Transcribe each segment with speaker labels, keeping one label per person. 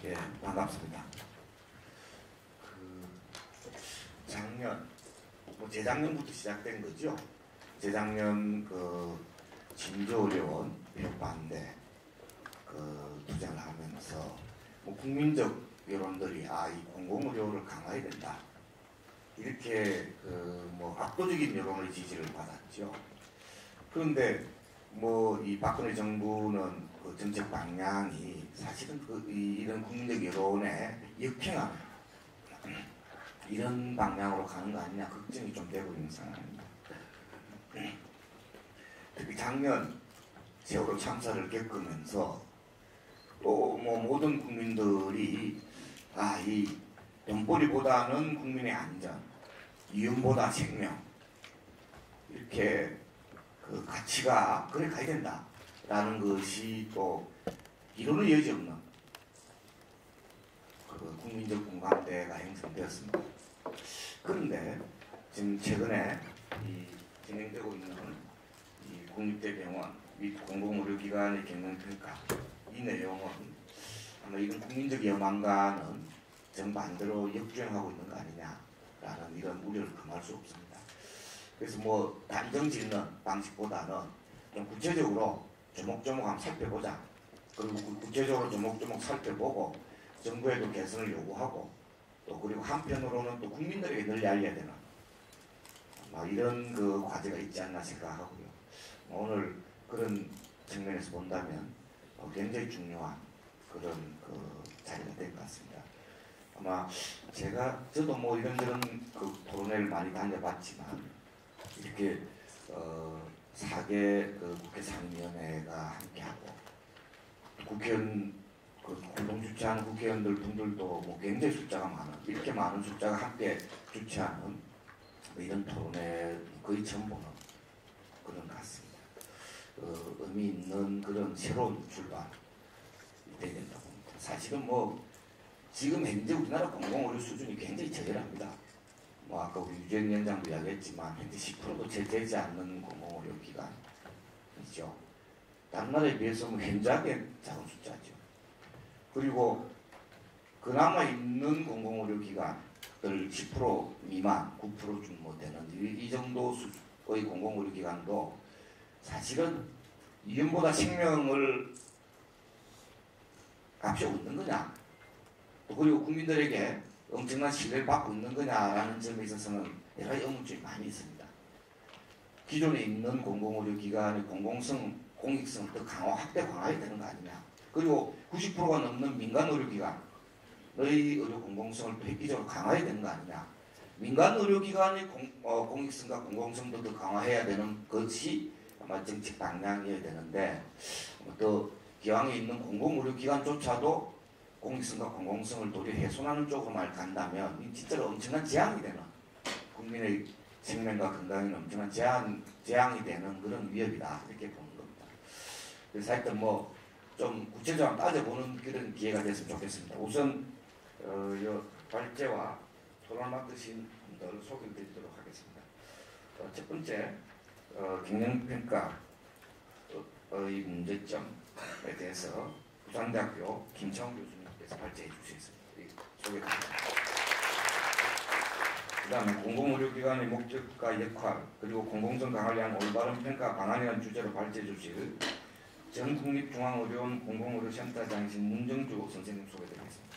Speaker 1: 예, 반갑습니다. 작년, 재작년부터 시작된 거죠. 재작년 진조의료원 비롯반대 투쟁을 하면서 국민적 여론들이 이 공공의료를 강화해야 된다. 이렇게 압도적인 여론의 지지를 받았죠. 그런데 이 박근혜 정부는 정책 방향이 사실은 이런 국민적 여론에 역행하는 이런 방향으로 가는 거 아니냐 걱정이 좀 되고 있는 상황입니다. 특히 작년 세월호 참사를 겪으면서 또 모든 국민들이 이 돈벌이보다는 국민의 안전, 이윤보다 생명 이렇게 가치가 그래 가야 된다라는 것이 또 이론의 여지 없는 국민적 공감대가 형성되었습니다. 그런데 지금 최근에 진행되고 있는 국립대병원 및 공공의료기관의 경영평가 이 내용은 아마 이런 국민적 여망과는 정반대로 역주행하고 있는 거 아니냐라는 이런 우려를 금할 수 없습니다. 그래서 단정 짓는 방식보다는 좀 구체적으로 조목조목 한번 살펴보자. 그리고 구체적으로 조목조목 살펴보고 정부에도 개선을 요구하고 또 그리고 한편으로는 또 국민들에게 널리 알려야 되는 이런 과제가 있지 않나 생각하고요. 오늘 그런 측면에서 본다면 굉장히 중요한 그런 자리가 된 것 같습니다. 아마 저도 이런저런 토론회를 많이 다녀봤지만 이렇게 4개 국회 상임위원회가 함께하고 국회의원 공동주최하는 국회의원들 분들도 굉장히 숫자가 많은 이렇게 많은 숫자가 함께 주최하는 이런 토론회 거의 처음 보는 그런 것 같습니다. 의미 있는 그런 새로운 출발이 돼야 된다고 봅니다. 사실은 지금 현재 우리나라 공공의료 수준이 굉장히 저열합니다. 아까 우리 유재현 위원장도 이야기했지만 현재 10%도 채 되지 않는 공공의료 기관이죠. 다른 나라에 비해서 현저하게 작은 숫자죠. 그리고 그나마 있는 공공의료 기관들 10% 미만, 9%좀 되는 이 정도 수의 공공의료 기관도 사실은 이윤보다 생명을 앞세우고 있는 거냐, 또 그리고 국민들에게 엄청난 신뢰를 받고 있는 거냐라는 점에 있어서는 여러 가지 의문점이 많이 있습니다. 기존에 있는 공공의료 기관의 공익성을 더 확대 강화해야 되는 거 아니냐. 그리고 90%가 넘는 민간 의료기관의 의료 공공성을 획기적으로 강화해야 되는 거 아니냐. 민간 의료기관의 공익성과 공공성도 더 강화해야 되는 것이 아마 정책 방향이어야 되는데 또 기왕에 있는 공공의료기관조차도 공익성과 공공성을 도리어 훼손하는 쪽으로만 간다면 진짜로 엄청난 재앙이 되는 국민의 생명과 건강에 엄청난 재앙이 되는 그런 위협이다 이렇게 보는 겁니다. 그래서 하여튼 좀 구체적으로 따져보는 그런 기회가 됐으면 좋겠습니다. 우선 발제와 토론을 맡으신 분들 소개를 드리도록 하겠습니다. 첫 번째 경영평가의 문제점에 대해서 부산대학교 김창훈 교수님께서 발제해 주시겠습니다. 소개드립니다. 그 다음에 공공의료기관의 목적과 역할 그리고 공공성 강화를 위한 올바른 평가 방안이라는 주제로 발제해 주실 전국립중앙의료원 공공의료센터장이신 문정주 선생님 소개드리겠습니다.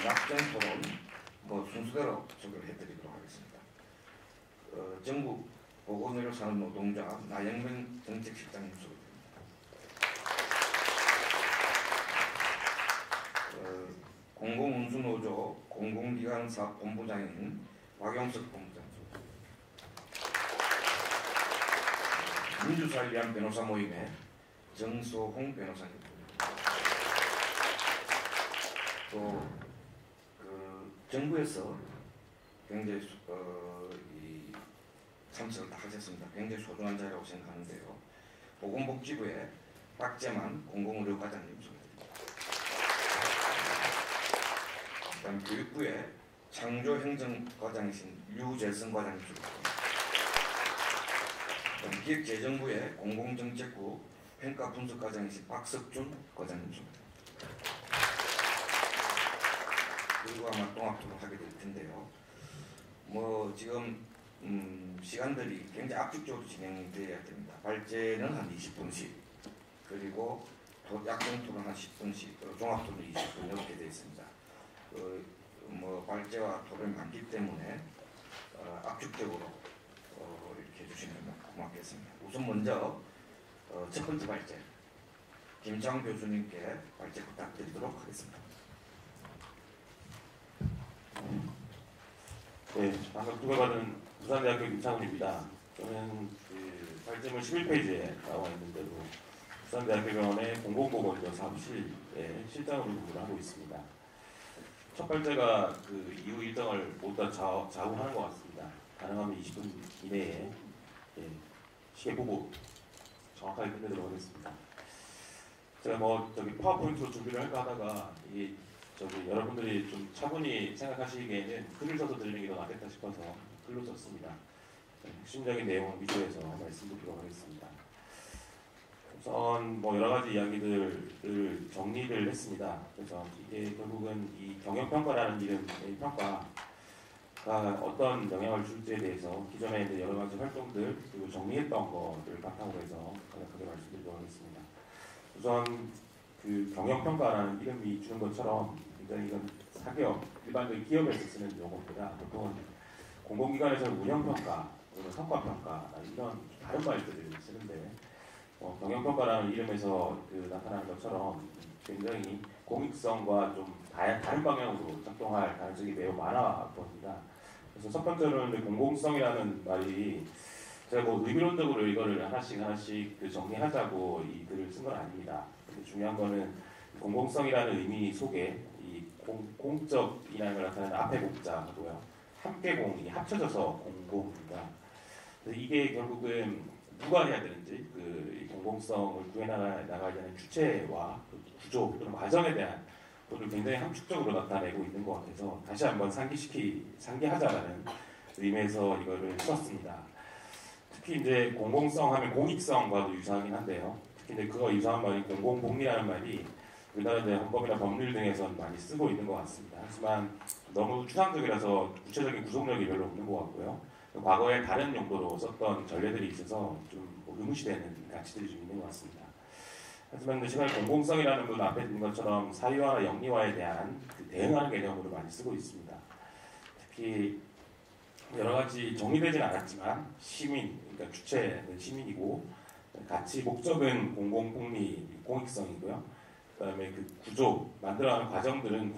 Speaker 1: 약정 토론 순서대로 소개를 해드리도록 하겠습니다. 전국 보건의료산업노동자 나영명 정책실장님 소개드립니다. 공공운수노조 공공기관사업본부장인 박용석 본부장 소개드립니다. 민주사를 위한 변호사 모임의 정소홍 변호사님 또 정부에서 굉장히 참석을 다 하셨습니다. 굉장히 소중한 자리라고 생각하는데요. 보건복지부의 박재만 공공의료과장님 소개드립니다. 그다음 교육부의 창조행정과장이신 유재성 과장님 소개드립니다. 기획재정부의 공공정책부 평가 분석 과장이신 박석준 과장님입니다. 그리고 아마 통합토론 하게 될 텐데요. 뭐 지금 시간들이 굉장히 압축적으로 진행되어야 됩니다. 발제는 한 20분씩, 그리고 약정 토론 한 10분씩, 그리고 종합 토론 20분 이렇게 되어 있습니다. 뭐 발제와 토론이 많기 때문에 압축적으로 이렇게 해주시면 고맙겠습니다. 우선 먼저 첫 번째 발제, 김창 교수님께 발제 부탁드리도록 하겠습니다.
Speaker 2: 네, 방금 투표받은 부산대학교 김창훈입니다. 저는 그 발제문 11페이지에 나와 있는 대로 부산대학교병원의 공공보건의료 사무실에 실장으로 근무를 하고 있습니다. 첫 발제가 그 이후 일정을 모두 다 좌우하는 것 같습니다. 가능하면 20분 이내에 시계 보고 정확하게 끝내도록 하겠습니다. 제가 뭐 파워포인트로 준비를 할까 하다가 여러분들이 좀 차분히 생각하시기에는 글을 써서 드리는 게 더 낫겠다 싶어서 글로 썼습니다. 핵심적인 내용을 위주해서 말씀드리도록 하겠습니다. 우선 뭐 여러 가지 이야기들을 정리를 했습니다. 그래서 이게 결국은 이 경영평가라는 이름의 평가가 어떤 영향을 줄지에 대해서 기존에 이제 여러 가지 활동들 그리고 정리했던 거를 바탕으로 해서 간략하게 말씀드리도록 하겠습니다. 우선 그 경영평가라는 이름이 주는 것처럼 굉장히 이건 사기업, 일반적인 기업에서 쓰는 용어보다 보통은 공공기관에서는 운영평가 또는 성과평가 이런 다른 말들을 쓰는데 경영평가라는 이름에서 나타나는 것처럼 굉장히 공익성과 좀 다른 방향으로 작동할 가능성이 매우 많아 보입니다. 그래서 첫 번째로는 공공성이라는 말이 제가 뭐 의미론적으로 이거를 하나씩 정리하자고 이 글을 쓴 건 아닙니다. 근데 중요한 거는 공공성이라는 의미 속에 이 공적이라는 걸 나타내는 앞에 공자고요. 함께 공이 합쳐져서 공공입니다. 그래서 이게 결국은 누가 해야 되는지 이 공공성을 구해나가야 되는 주체와 그 구조 또는 과정에 대한 것을 굉장히 함축적으로 나타내고 있는 것 같아서 다시 한번 상기하자라는 의미에서 이거를 썼습니다. 특히 이제 공공성 하면 공익성과도 유사하긴 한데요. 특히 이제 그거 유사한 말이 공공복리라는 말이 우리나라 헌법이나 법률 등에서 많이 쓰고 있는 것 같습니다. 하지만 너무 추상적이라서 구체적인 구속력이 별로 없는 것 같고요. 과거에 다른 용도로 썼던 전례들이 있어서 좀 의무시되는 가치들이 좀 있는 것 같습니다. 하지만 시간에 공공성이라는 건 앞에 있는 것처럼 사유화나 영리화에 대한 대응하는 개념으로 많이 쓰고 있습니다. 특히 여러 가지 정리되진 않았지만 시민, 그러니까 주체는 시민이고 가치 목적은 공공복리, 공익성이고요. 그 다음에 그 구조, 만들어가는 과정들은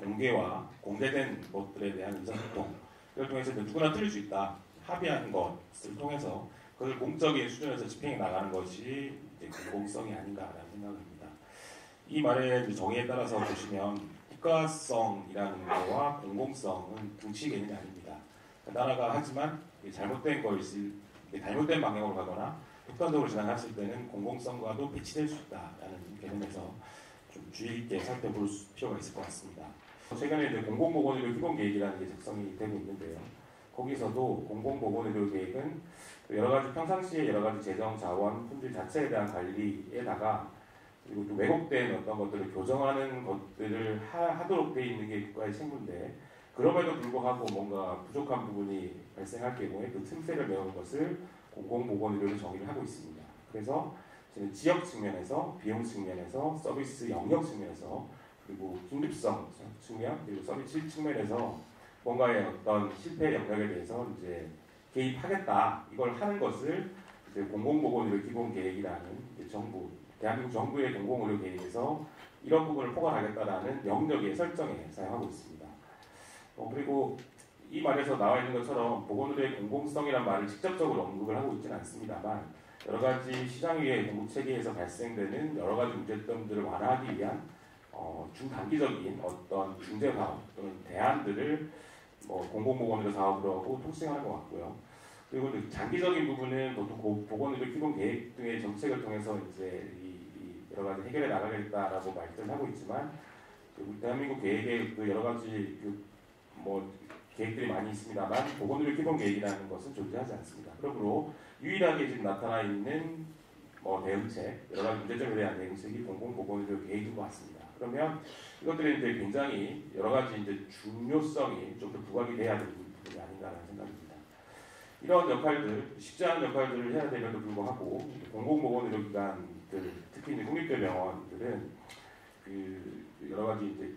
Speaker 2: 공개된 것들에 대한 의사소통 이걸 통해서 누구나 틀릴 수 있다. 합의하는 것을 통해서 그걸 공적인 수준에서 집행해 나가는 것이 이제 공공성이 아닌가라는 생각입니다. 이 말의 정의에 따라서 보시면 국가성이라는 거와 공공성은 동시 개념이 아닙니다. 나라가 하지만 잘못된 방향으로 가거나 극단적으로 진행했을 때는 공공성과도 배치될 수 있다라는 개념에서 좀 주의 있게 살펴볼 필요가 있을 것 같습니다. 최근에 이제 공공보건의료 기본계획이라는 게 작성이 되고 있는데요. 거기서도 공공보건의료 계획은 여러 가지 평상시에 여러 가지 재정, 자원, 품질 자체에 대한 관리에다가 그리고 또 왜곡된 어떤 것들을 교정하는 것들을 하도록 되어 있는 게 국가의 책무인데 그럼에도 불구하고 뭔가 부족한 부분이 발생할 경우에 그 틈새를 메우는 것을 공공보건의료로 정의를 하고 있습니다. 그래서 저는 지역 측면에서, 비용 측면에서, 서비스 영역 측면에서, 그리고 긴급성 측면, 그리고 서비스 측면에서 뭔가의 어떤 실패 영역에 대해서 이제 개입하겠다. 이걸 하는 것을 공공보건의료 기본계획이라는 대한민국 정부의 공공의료 계획에서 이런 부분을 포괄하겠다라는 영역의 설정에 사용하고 있습니다. 그리고 이 말에서 나와 있는 것처럼 보건의료의 공공성이라는 말을 직접적으로 언급을 하고 있지는 않습니다만 여러 가지 시장 위의 공급 체계에서 발생되는 여러 가지 문제점들을 완화하기 위한 중단기적인 어떤 중재 사업 또는 대안들을 공공보건의료 사업으로 하고 통칭하는 것 같고요. 그리고 장기적인 부분은 보통 보건의료 기본 계획 등의 정책을 통해서 이제 여러 가지 해결해 나가겠다라고 말씀을 하고 있지만 대한민국 계획에 여러 가지 계획들이 많이 있습니다만 보건의료 기본 계획이라는 것은 존재하지 않습니다. 그러므로 유일하게 지금 나타나 있는 대응책, 여러 가지 문제점에 대한 대응책이 공공보건의료 계획인 것 같습니다. 그러면 이것들이 이제 굉장히 여러 가지 이제 중요성이 좀 더 부각이 돼야 되는 부분이 아닌가라는 생각입니다. 이런 역할들, 쉽지 않은 역할들을 해야 됨에도 불구하고 공공보건의료기관들, 특히 이제 국립대병원들은 그 여러 가지 이제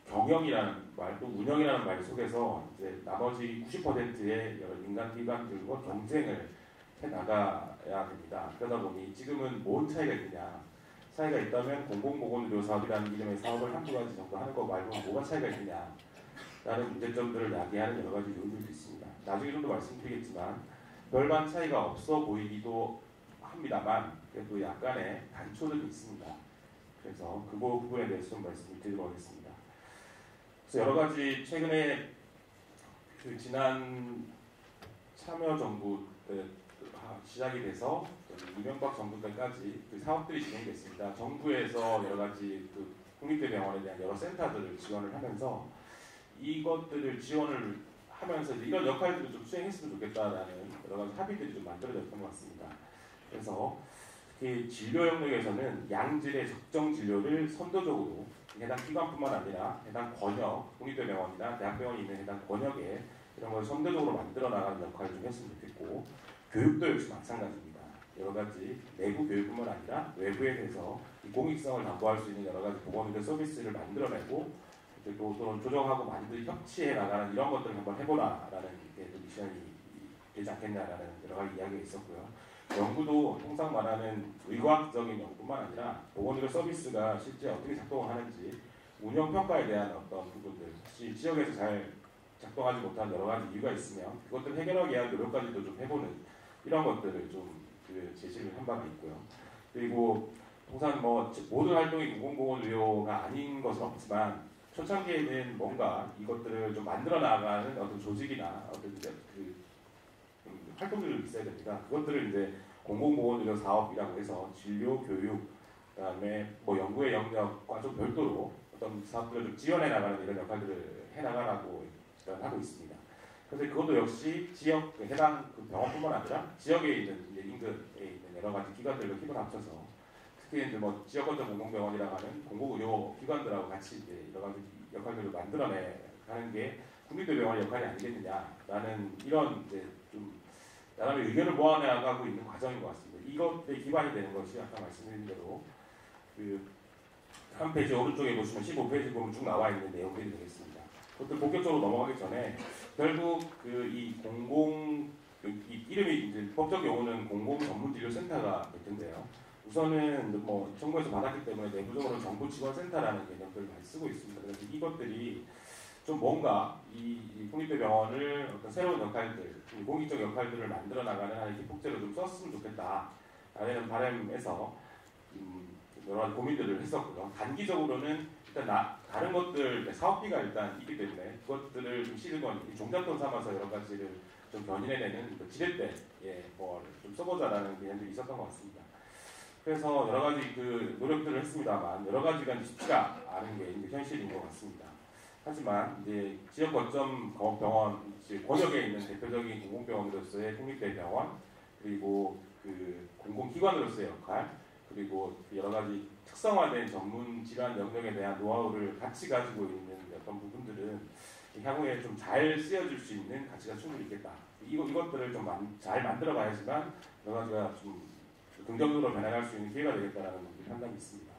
Speaker 2: 경영이라는 말, 또 운영이라는 말 속에서 이제 나머지 90%의 여러 민간 기관들과 경쟁을 해 나가야 됩니다. 그러다 보니 지금은 뭔 차이가 있느냐? 차이가 있다면 공공보건의료 사업이라는 이름의 사업을 한두 가지 정도 하는 거 말고는 뭐가 차이가 있느냐? 라는 문제점들을 야기하는 여러 가지 요인들도 있습니다. 나중에 좀 더 말씀드리겠지만 별반 차이가 없어 보이기도 합니다만 그래도 약간의 단초들이 있습니다. 그래서 그 부분에 대해서 좀 말씀을 드리도록 하겠습니다. 그래서 여러 가지 최근에 그 지난 참여정부 때 시작이 돼서 이명박 정부 때까지 그 사업들이 진행됐습니다. 정부에서 여러 가지 그 국립대병원에 대한 여러 센터들을 지원을 하면서 이것들을 지원을 하면서 이런 역할들을 좀 수행했으면 좋겠다라는 여러 가지 합의들이 좀 만들어졌던 것 같습니다. 그래서 특히 진료 영역에서는 양질의 적정 진료를 선도적으로 해당 기관뿐만 아니라 해당 권역, 국립대병원이나 대학병원이 있는 해당 권역에 이런 걸 선도적으로 만들어 나가는 역할을 좀 했으면 좋겠고, 교육도 역시 마찬가지입니다. 여러 가지 내부 교육뿐만 아니라 외부에 대해서 이 공익성을 담보할 수 있는 여러 가지 보건의료 서비스를 만들어내고 또 조정하고 많이들 협치해 나가는 이런 것들을 한번 해보라라는 게 미션이 되지 않겠냐라는 여러 가지 이야기가 있었고요. 연구도 통상 말하는 의과학적인 연구뿐만 아니라 보건의료 서비스가 실제 어떻게 작동을 하는지 운영 평가에 대한 어떤 부분들, 혹시 지역에서 잘 작동하지 못한 여러 가지 이유가 있으면 그것들 해결하기 위한 노력까지도 좀 해보는 이런 것들을 좀 제시를 한 바가 있고요. 그리고 통상 뭐 모든 활동이 공공보건의료가 아닌 것은 없지만 초창기에는 뭔가 이것들을 좀 만들어 나가는 어떤 조직이나 어떤 그 활동들이 있어야 됩니다. 그것들을 이제 공공보건의료 사업이라고 해서 진료, 교육, 그다음에 뭐 연구의 영역과 좀 별도로 어떤 사업들을 좀 지원해 나가는 이런 역할들을 해 나가라고 하고 있습니다. 그래서 그것도 역시 지역 해당 그 병원뿐만 아니라 지역에 있는 이제 인근에 있는 여러 가지 기관들과 힘을 합쳐서 특히 이제 뭐 지역 거점 공공병원이라고 하는 공공의료 기관들하고 같이 이제 여러 가지 역할들을 만들어내가는 게 국립대병원의 역할이 아니겠느냐라는 이런 이제 좀 나름의 의견을 모아내가고 있는 과정인 것 같습니다. 이것에 기반이 되는 것이 아까 말씀드린 대로 그 한 페이지 오른쪽에 보시면 15페이지 보면 쭉 나와 있는 내용들이 되겠습니다. 그것들 본격적으로 넘어가기 전에 결국 그 이 이름이 이제 법적 용어는 공공전문진료센터가 될 텐데요. 우선은 뭐 정부에서 받았기 때문에 내부적으로 정부지원센터라는 개념들을 많이 쓰고 있습니다. 그래서 이것들이 좀 뭔가 이 국립대병원을 어떤 새로운 역할들, 공익적 역할들을 만들어 나가는 하나의 기폭제로 좀 썼으면 좋겠다라는 바람에서 여러 가지 고민들을 했었고요. 단기적으로는 일단 다른 것들 사업비가 일단 있기 때문에 그것들을 좀 시드머니, 종잣돈 삼아서 여러 가지를 좀 견인해내는 지렛대에 좀 써보자라는 개념들이 있었던 것 같습니다. 그래서 여러 가지 그 노력들을 했습니다만 여러 가지가 쉽지가 않은 게 이제 현실인 것 같습니다. 하지만 이제 지역 거점 병원, 권역에 있는 대표적인 공공병원으로서의 국립대병원, 그리고 그 공공기관으로서의 역할, 그리고 여러 가지 특성화된 전문 질환 영역에 대한 노하우를 같이 가지고 있는 어떤 부분들은 향후에 좀 잘 쓰여질 수 있는 가치가 충분히 있겠다. 이것들을 좀 잘 만들어 봐야지만 여러 가지가 좀 긍정적으로 변화할 수 있는 기회가 되겠다라는 판단이 있습니다.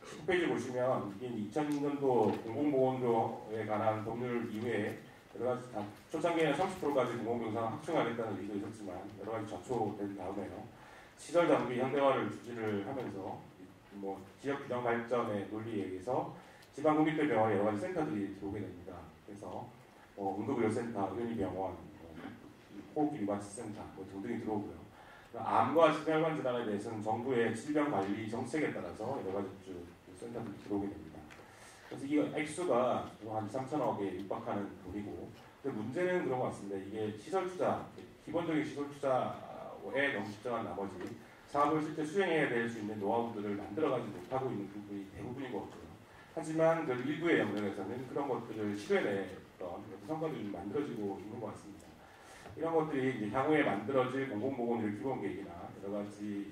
Speaker 2: 10페이지 보시면 이게 2000년도 공공보건료에 관한 법률 이외에 여러 가지 초창기에는 30%까지 공공병상 확충하겠다는 의지도 있었지만 여러 가지 저촉된 다음에요. 시설 장비 현대화를 주지를 하면서 뭐 지역 균형 발전의 논리에 의해서 지방 국립대병원에 여러 가지 센터들이 들어오게 됩니다. 그래서 응급의료센터, 의료병원, 호흡기관센터 등등이 들어오고요. 암과 심혈관 질환에 대해서는 정부의 질병관리 정책에 따라서 여러 가지 센터들이 들어오게 됩니다. 그래서 이 액수가 한 3천억에 육박하는 돈이고, 근데 문제는 그런 것 같습니다. 이게 시설 투자, 기본적인 시설 투자에 너무 집중한 나머지 사업을 실제 수행해야 될 수 있는 노하우들을 만들어가지 못하고 있는 부분이 대부분인 것 같고요. 하지만 그 일부의 영역에서는 그런 것들을 실현했던 성과들이 만들어지고 있는 것 같습니다. 이런 것들이 이제 향후에 만들어질 공공보건의료 기본계획이나 여러 가지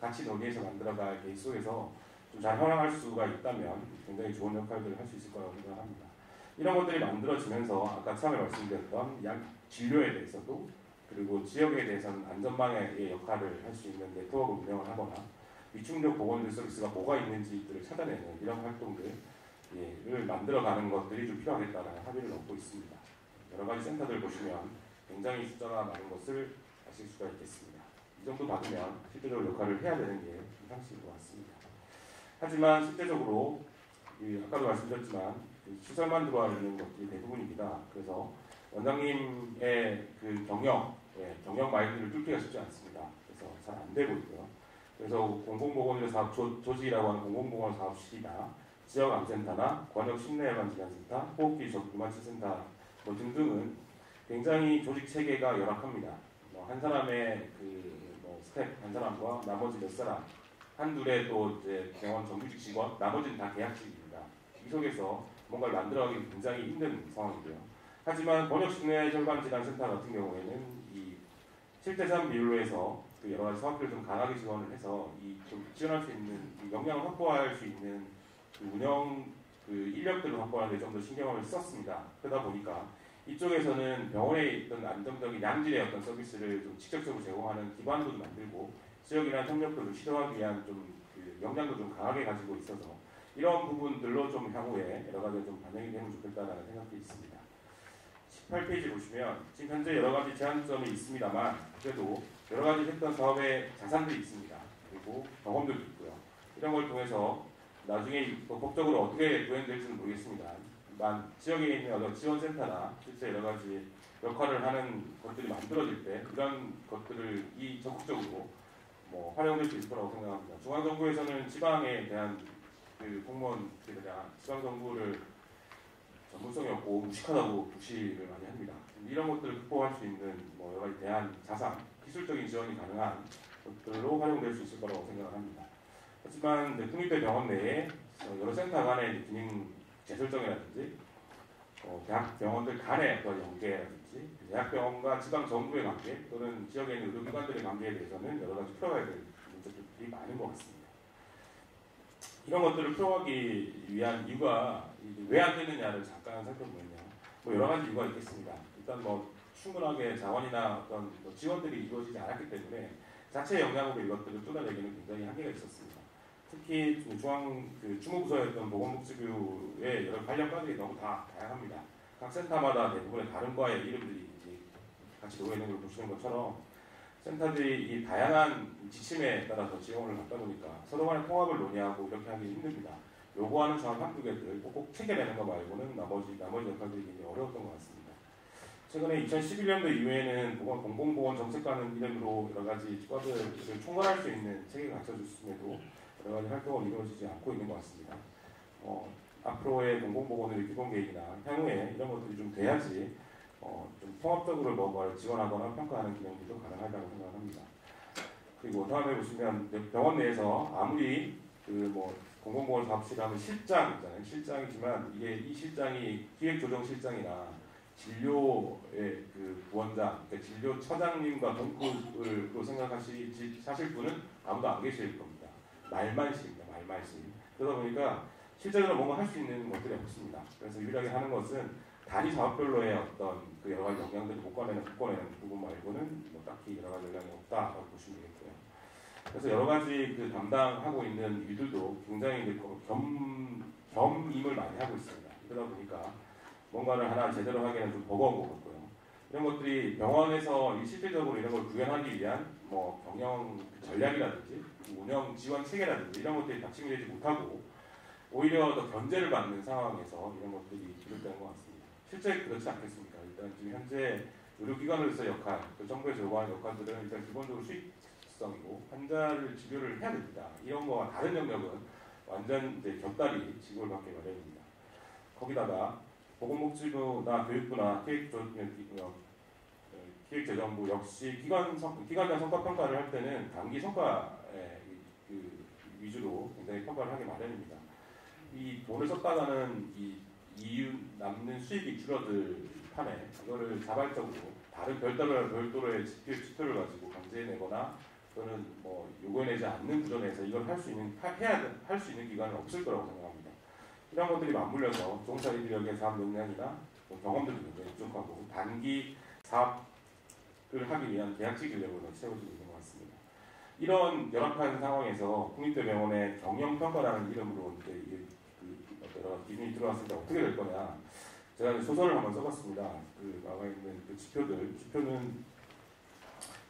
Speaker 2: 같이 논의해서 만들어갈 계획 속에서 좀 잘 활용할 수가 있다면 굉장히 좋은 역할들을 할 수 있을 거라고 생각합니다. 이런 것들이 만들어지면서 아까 처음에 말씀드렸던 약 진료에 대해서도 그리고 지역에 대해서는 안전망의 역할을 할 수 있는 네트워크 운영을 하거나 위충적 보건의료 서비스가 뭐가 있는지들을 찾아내는 이런 활동들을 만들어가는 것들이 좀 필요하겠다는 합의를 얻고 있습니다. 여러 가지 센터들 보시면 굉장히 숫자가 많은 것을 아실 수가 있겠습니다. 이 정도 받으면 실제적으로 역할을 해야 되는 게 상식인 것 같습니다. 하지만 실제적으로 아까도 말씀드렸지만 시설만 들어와 있는 것들이 대부분입니다. 그래서 원장님의 그 경영 마인드를 뚫기가 쉽지 않습니다. 그래서 잘 안 되고 있고요. 그래서 공공보건의료 사업 조직이라고 하는 공공보건 사업실이나 지역암센터나 권역심내예방질환센터, 호흡기 비만치센터 등등은 굉장히 조직 체계가 열악합니다. 한 사람의 스텝 한 사람과 나머지 몇 사람, 한둘의 또 이제 병원 정규직 직원, 나머지는 다 계약직입니다. 이 속에서 뭔가를 만들어가기 굉장히 힘든 상황이고요. 하지만 권역심내혈관질환센터 같은 경우에는 이 실태산 비율로 해서 그 여러 가지 사업들을 좀 강하게 지원을 해서 좀 지원할 수 있는 역량을 확보할 수 있는 그 운영 인력들을 확보하는 데 좀 더 신경을 썼습니다. 그러다 보니까 이쪽에서는 병원에 있던 안정적인 양질의 어떤 서비스를 좀 직접적으로 제공하는 기반도 좀 만들고 지역이나 협력도 좀 시도하기 위한 역량도 좀 강하게 가지고 있어서 이런 부분들로 좀 향후에 여러 가지 좀 반영이 되면 좋겠다라는 생각도 있습니다. 18페이지 보시면 지금 현재 여러 가지 제한점이 있습니다만 그래도 여러 가지 했던 사업의 자산들이 있습니다. 그리고 경험들도 있고요. 이런 걸 통해서 나중에 법적으로 어떻게 구현될지는 모르겠습니다. 지역에 있는 어떤 지원센터나 실제 여러 가지 역할을 하는 것들이 만들어질 때 이런 것들을 적극적으로 활용될 수 있을 거라고 생각합니다. 중앙정부에서는 지방에 대한 공무원들이나 지방정부를 전문성이 없고 무식하다고 무시를 많이 합니다. 이런 것들을 극복할 수 있는 여러 가지 대안, 자산, 기술적인 지원이 가능한 것들로 활용될 수 있을 거라고 생각을 합니다. 하지만 국립대 병원 내에 여러 센터 간의 기능 재설정이라든지 대학 병원들 간의 어떤 연계라든지 대학병원과 지방 정부의 관계 또는 지역에 있는 의료기관들의 관계에 대해서는 여러 가지 풀어가야 될 문제들이 많은 것 같습니다. 이런 것들을 풀어가기 위한 이유가 왜 안 되느냐를 잠깐 살펴보면요. 여러 가지 이유가 있겠습니다. 일단 충분하게 자원이나 어떤 지원들이 이루어지지 않았기 때문에 자체 역량으로 이것들을 뚫어내기는 굉장히 한계가 있었습니다. 특히 주무부서였던 보건복지부의 여러 관련과들이 너무 다 다양합니다. 각 센터마다 대부분의 다른 과의 이름들이 같이 놓여 있는 걸 보시는 것처럼 센터들이 이 다양한 지침에 따라서 지원을 받다 보니까 서로 간의 통합을 논의하고 이렇게 하기 힘듭니다. 요구하는 사항 한두 개들 꼭 체계내는 거 말고는 나머지 역할들이 굉장히 어려웠던 것 같습니다. 최근에 2011년도 이후에는 공공보건 정책과는 이름으로 여러 가지 과들을 총괄할 수 있는 체계가 갖춰졌음에도 여러 가지 활동은 이루어지지 않고 있는 것 같습니다. 앞으로의 공공보건의 기본계획이나 향후에 이런 것들이 좀 돼야지 좀 통합적으로 뭔가를 지원하거나 평가하는 기능들도 가능하다고 생각합니다. 그리고 다음에 보시면 병원 내에서 아무리 공공보건 사업실하면 실장 있잖아요. 실장이지만 이 실장이 기획조정실장이나 진료의 부원장, 그러니까 진료처장님과 동급으로 생각하실 분은 아무도 안 계실 겁니다. 말만십니다. 말만심. 그러다 보니까 실제로 뭔가 할 수 있는 것들이 없습니다. 그래서 유일하게 하는 것은 단위 사업별로의 어떤 여러 가지 역량들을 묶어내는 부분 말고는 딱히 여러 가지 역량이 없다라고 보시면 되겠고요. 그래서 여러 가지 담당하고 있는 이들도 굉장히 겸임을 많이 하고 있습니다. 그러다 보니까 뭔가를 하나 제대로 하기에는 좀 버거운 것 같고요. 이런 것들이 병원에서 실질적으로 이런 걸 구현하기 위한 경영 전략이라든지 운영 지원 체계라든지 이런 것들이 받침이 되지 못하고 오히려 더 견제를 받는 상황에서 이런 것들이 비롯되는 것 같습니다. 실제 그렇지 않겠습니까? 일단 지금 현재 의료기관으로서의 역할, 정부에서 요구하는 역할들은 일단 기본적으로 수익성이고 환자를 진료를 해야 됩니다. 이런 거와 다른 영역은 완전 곁다리 지급을 받기 마련입니다. 거기다가 보건복지부나 교육부나 기획재정부 역시 기관 간 성과평가를 할 때는 단기 성과의 위주로 굉장히 평가를 하기 마련입니다. 이 돈을 썼다가는 이유 남는 수익이 줄어들 판에 이거를 자발적으로 다른 별도로의 지표를 가지고 강제내거나 또는 뭐 요구해내지 않는 구조 내에서 이걸 할 수 있는 할 수 있는 기관은 없을 거라고 생각합니다. 이런 것들이 맞물려서 종사인력의 사업 역량이나 뭐 경험들도 굉장히 부족하고 단기 사업을 하기 위한 계약직 인력으로 채워지고 있는 것 같습니다. 이런 열악한 상황에서 국립대병원의 경영평가라는 이름으로 이제 여러 기준이 들어왔을 때 어떻게 될 거냐. 제가 소설을 한번 써봤습니다. 나와 있는 그 지표는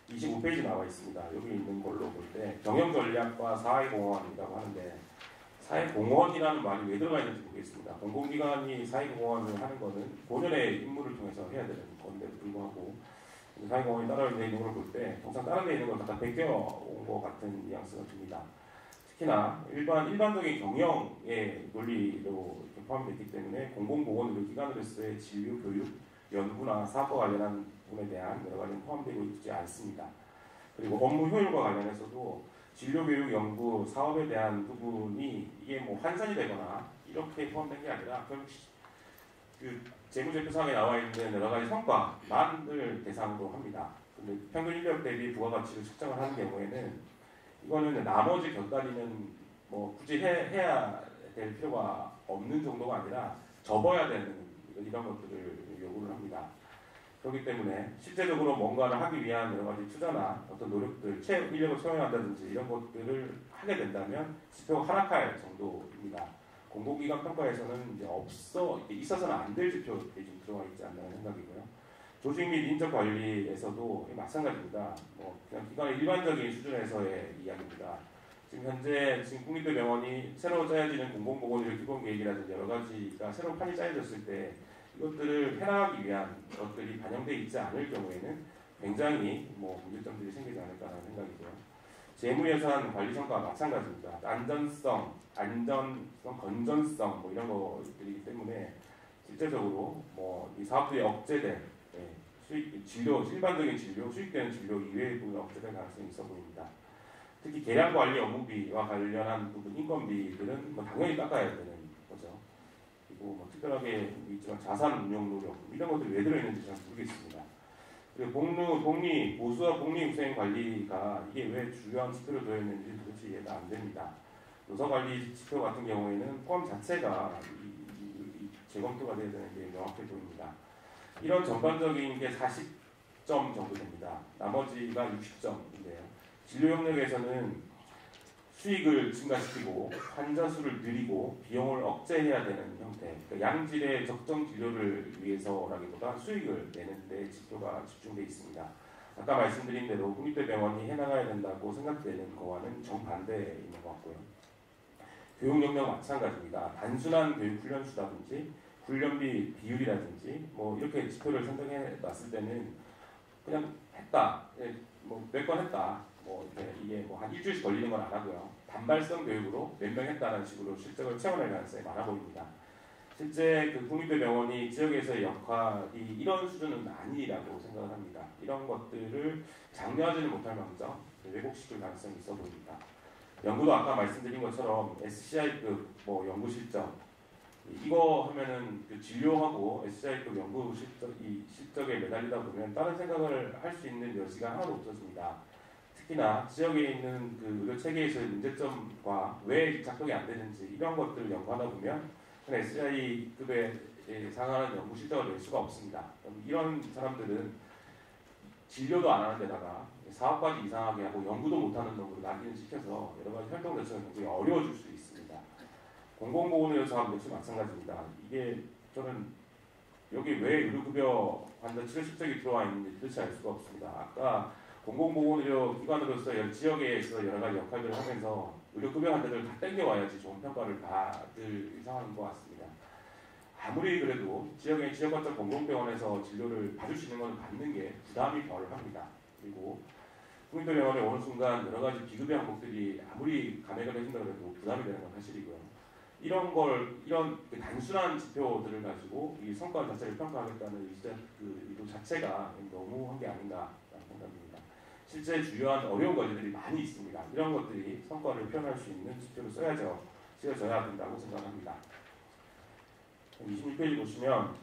Speaker 2: 25페이지 나와 있습니다. 여기 있는 걸로 볼 때 경영전략과 사회공헌이라고 하는데 사회공헌이라는 말이 왜 들어가 있는지 모르겠습니다. 공공기관이 사회공헌을 하는 것은 본연의 임무를 통해서 해야 되는 건데도 불구하고 사회공헌이 따로 있는 걸 볼 때 통상 다른 데 있는 걸 갖다 베껴온 것 같은 뉘앙스가 듭니다. 특히나 일반적인 경영의 논리로 포함되기 때문에 공공보건 의료기관으로서의 진료, 교육, 연구나 사업과 관련한 부분에 대한 여러 가지는 포함되고 있지 않습니다. 그리고 업무 효율과 관련해서도 진료, 교육, 연구, 사업에 대한 부분이 이게 뭐 환산이 되거나 이렇게 포함된 게 아니라 그 재무제표상에 나와 있는 여러 가지 성과만을 대상으로 합니다. 근데 평균 인력 대비 부가가치를 측정을 하는 경우에는 이거는 나머지 곁다리는 뭐 굳이 해야 될 필요가 없는 정도가 아니라 접어야 되는 이런 것들을 요구를 합니다. 그렇기 때문에 실제적으로 뭔가를 하기 위한 여러 가지 투자나 어떤 노력들, 인력을 채용한다든지 이런 것들을 하게 된다면 지표가 하락할 정도입니다. 공공기관 평가에서는 이제 있어서는 안 될 지표들이 좀 들어가 있지 않나 생각이고요. 조직 및 인적 관리에서도 마찬가지입니다. 뭐 그냥 기관의 일반적인 수준에서의 이야기입니다. 지금 국립대병원이 새로 짜여지는 공공보건의료 기본계획이라든지 여러 가지가 새로 판이 짜여졌을 때 이것들을 해나가기 위한 것들이 반영되어 있지 않을 경우에는 굉장히 문제점들이 생기지 않을까라는 생각이고요. 재무예산 관리 성과와 마찬가지입니다. 안전성, 건전성 이런 것들이기 때문에 실제적으로 이 사업들이 억제된 일반적인 진료, 수익되는 진료 이외의 부분이 억제될 가능성이 있어 보입니다. 특히 계량 관리 업무비와 관련한 부분, 인건비들은 당연히 깎아야 되는 거죠. 그리고 특별하게 있지만 자산 운용 노력 이런 것들이 왜 들어있는지 잘 모르겠습니다. 그리고 보수와 복리후생 관리가 이게 왜 중요한 지표로 되어 있는지 도대체 이해가 안 됩니다. 노사관리 지표 같은 경우에는 포함 자체가 재검토가 되어야 되는 게 명확해 보입니다. 이런 전반적인 게 40점 정도 됩니다. 나머지가 60점인데요. 진료 영역에서는 수익을 증가시키고 환자 수를 늘리고 비용을 억제해야 되는 형태, 그러니까 양질의 적정 진료를 위해서라기보다 수익을 내는 데 지표가 집중되어 있습니다. 아까 말씀드린 대로 국립대병원이 해나가야 된다고 생각되는 거와는 정반대에 있는 것 같고요. 교육 영역 마찬가지입니다. 단순한 교육 훈련수라든지 훈련비 비율이라든지 이렇게 지표를 선정해 놨을 때는 그냥 했다, 몇 건 했다, 이게 한 일주일씩 걸리는 건 안 하고요. 단발성 교육으로 몇 명 했다는 식으로 실적을 채워낼 가능성이 많아 보입니다. 실제 국립대병원이 지역에서의 역할이 이런 수준은 아니라고 생각을 합니다. 이런 것들을 장려하지는 못할 망정 왜곡시킬 가능성이 있어 보입니다. 연구도 아까 말씀드린 것처럼 SCI급 연구 실적 이거 하면은 진료하고 SCI급 연구 실적에 매달리다 보면 다른 생각을 할 수 있는 여지가 하나도 없어집니다. 특히나 지역에 있는 의료 체계에서의 문제점과 왜 작동이 안 되는지 이런 것들을 연구하다 보면 SCI급에 상하는 연구 실적을 낼 수가 없습니다. 이런 사람들은 진료도 안 하는 데다가 사업까지 이상하게 하고 연구도 못하는 놈으로 낙인을 시켜서 여러 가지 활동 자체가 굉장히 어려워질 수 있습니다. 공공보건의료 사업 역시 마찬가지입니다. 이게 저는 여기 왜 의료급여 환자 치료 실적이 들어와 있는지 도대체 알 수가 없습니다. 아까 공공보건의료 기관으로서 지역에서 여러 가지 역할들을 하면서 의료급여 환자들을 다 땡겨와야지 좋은 평가를 받을 상황인 것 같습니다. 아무리 그래도 지역거점 공공병원에서 진료를 받을 수 있는 것을 받는 게 부담이 덜 합니다. 그리고 국립대병원에 어느 순간 여러 가지 비급여 항목들이 아무리 감액을 해준다고 해도 부담이 되는 건 사실이고요. 이런 단순한 지표들을 가지고 이 성과 자체를 평가하겠다는 의도 자체가 너무 한 게 아닌가라는 생각입니다. 실제 주요한 어려운 과제들이 많이 있습니다. 이런 것들이 성과를 표현할 수 있는 지표를 쓰여져야 된다고 생각합니다. 26페이지 보시면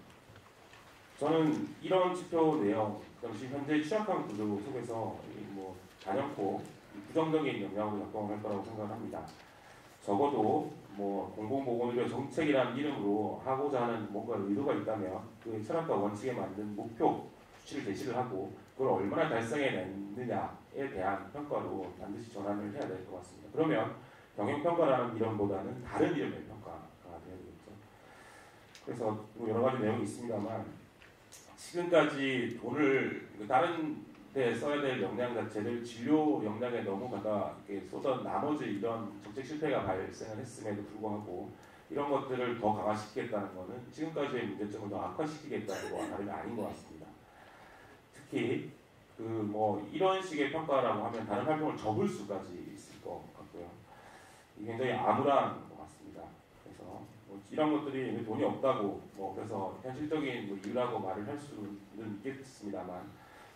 Speaker 2: 저는 이런 지표 내용, 당시 현재 취약한 구조 속에서 단연코 부정적인 영향으로 작동할 거라고 생각을 합니다. 적어도 뭐 공공보건의료 정책이라는 이름으로 하고자 하는 뭔가 의도가 있다면 그 철학과 원칙에 맞는 목표 수치를 제시를 하고 그걸 얼마나 달성해냈느냐에 대한 평가로 반드시 전환을 해야 될 것 같습니다. 그러면 경영평가라는 이름보다는 다른 이름의 평가가 되어야 되겠죠. 그래서 여러 가지 내용이 있습니다만 지금까지 돈을 다른 데 써야 될 역량 자체를 진료 역량에 너무 갖다 쏟아 나머지 이런 정책 실패가 발생을 했음에도 불구하고 이런 것들을 더 강화시키겠다는 것은 지금까지의 문제점을 더 악화시키겠다는 거와 다름이 아닌 것 같습니다. 특히 그 뭐 이런 식의 평가라고 하면 다른 활동을 접을 수까지 있을 것 같고요. 이게 굉장히 암울한 것 같습니다. 그래서 뭐 이런 것들이 돈이 없다고 뭐 그래서 현실적인 뭐 이유라고 말을 할 수는 있겠습니다만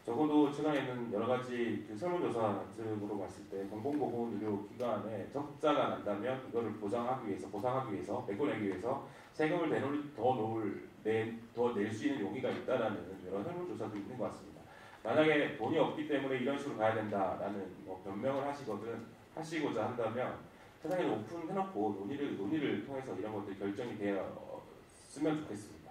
Speaker 2: 적어도 최근에는 여러 가지 그 설문조사적으로 봤을 때 공공보건의료기관에 적자가 난다면 이거를 보상하기 위해서 메꿔내기 위해서 세금을 더 낼 수 있는 용의가 있다라는 여러 설문조사도 있는 것 같습니다. 만약에 돈이 없기 때문에 이런 식으로 가야 된다라는 뭐 변명을 하시고자 한다면 세상에 오픈해놓고 논의를 통해서 이런 것들이 결정이 되었으면 좋겠습니다.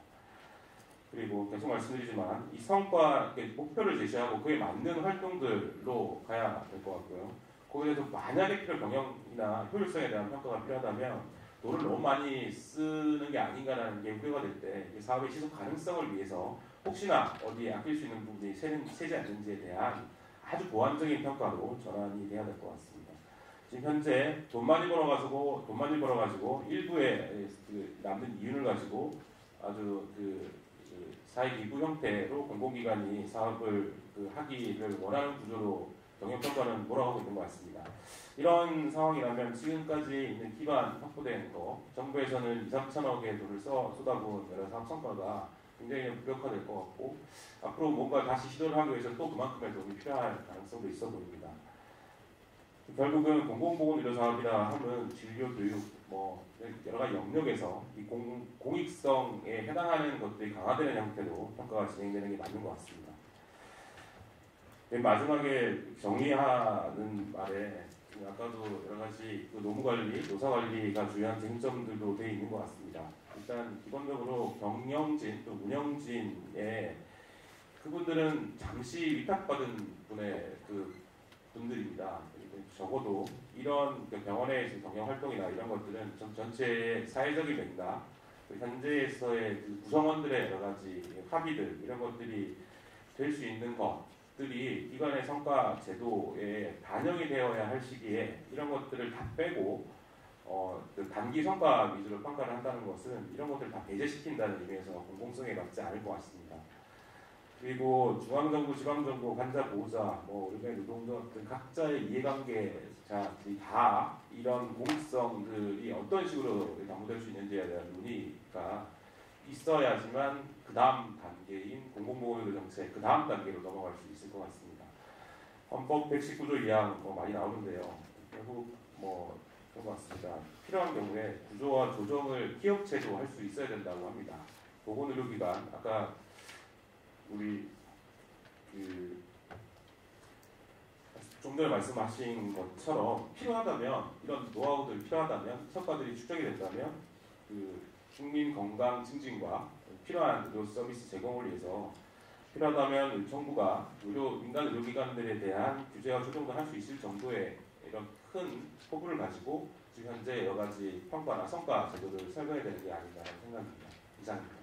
Speaker 2: 그리고 계속 말씀드리지만 이 성과 목표를 제시하고 그에 맞는 활동들로 가야 될 것 같고요. 거기에서 만약에 필요 경영이나 효율성에 대한 평가가 필요하다면 돈을 너무 많이 쓰는 게 아닌가라는 게 우려가 될 때 사업의 지속 가능성을 위해서 혹시나 어디에 아낄 수 있는 부분이 세지 않는지에 대한 아주 보완적인 평가로 전환이 돼야 될 것 같습니다. 지금 현재 돈 많이 벌어가지고 일부의 그 남는 이윤을 가지고 아주 사익이부 형태로 공공기관이 사업을 하기를 원하는 구조로 경영평가는 몰아가고 있는 것 같습니다. 이런 상황이라면 지금까지 있는 기반 확보된 거, 정부에서는 2, 3천억의 돈을 쏟아부은 여러 사업 성과가 굉장히 무력화될 것 같고 앞으로 뭔가 다시 시도를 하기 위해서 또 그만큼의 돈이 필요할 가능성도 있어 보입니다. 결국은 공공보건의료 사업이라 하면 진료, 교육, 뭐 여러 가지 영역에서 이 공익성에 해당하는 것들이 강화되는 형태로 평가가 진행되는 게 맞는 것 같습니다. 마지막에 정리하는 말에 아까도 여러 가지 노무관리, 노사관리가 중요한 쟁점들도 되어 있는 것 같습니다. 일단 기본적으로 경영진 또 운영진의 그분들은 잠시 위탁받은 분들입니다. 적어도 이런 병원의 경영 활동이나 이런 것들은 전체의 사회적인 맥락, 현재에서의 구성원들의 여러 가지 합의들 이런 것들이 될 수 있는 것들이 기관의 성과 제도에 반영이 되어야 할 시기에 이런 것들을 다 빼고 단기 성과 위주로 평가를 한다는 것은 이런 것들을 다 배제시킨다는 의미에서 공공성에 맞지 않을 것 같습니다. 그리고 중앙정부, 지방정부, 환자 보호자, 의료계 노동자 등 각자의 이해관계자들이 다 이런 공익성들이 어떤 식으로 담보될 수 있는지에 대한 논의가 있어야지만 그 다음 단계인 공공보건의료 정책, 그 다음 단계로 넘어갈 수 있을 것 같습니다. 헌법 119조 2항 많이 나오는데요. 결국 그런 것 같습니다. 필요한 경우에 구조와 조정을 기업체도 할 수 있어야 된다고 합니다. 보건의료기관, 아까 우리 좀 전에 말씀하신 것처럼 필요하다면 이런 노하우들이 필요하다면 성과들이 축적이 된다면 국민 건강 증진과 필요한 의료 서비스 제공을 위해서 필요하다면 정부가 민간 의료기관들에 대한 규제와 조정도 할 수 있을 정도의 이런 큰 포부를 가지고 지금 현재 여러 가지 평가나 성과 제도를 설명해야 되는 게 아닌가라는 생각입니다. 이상입니다.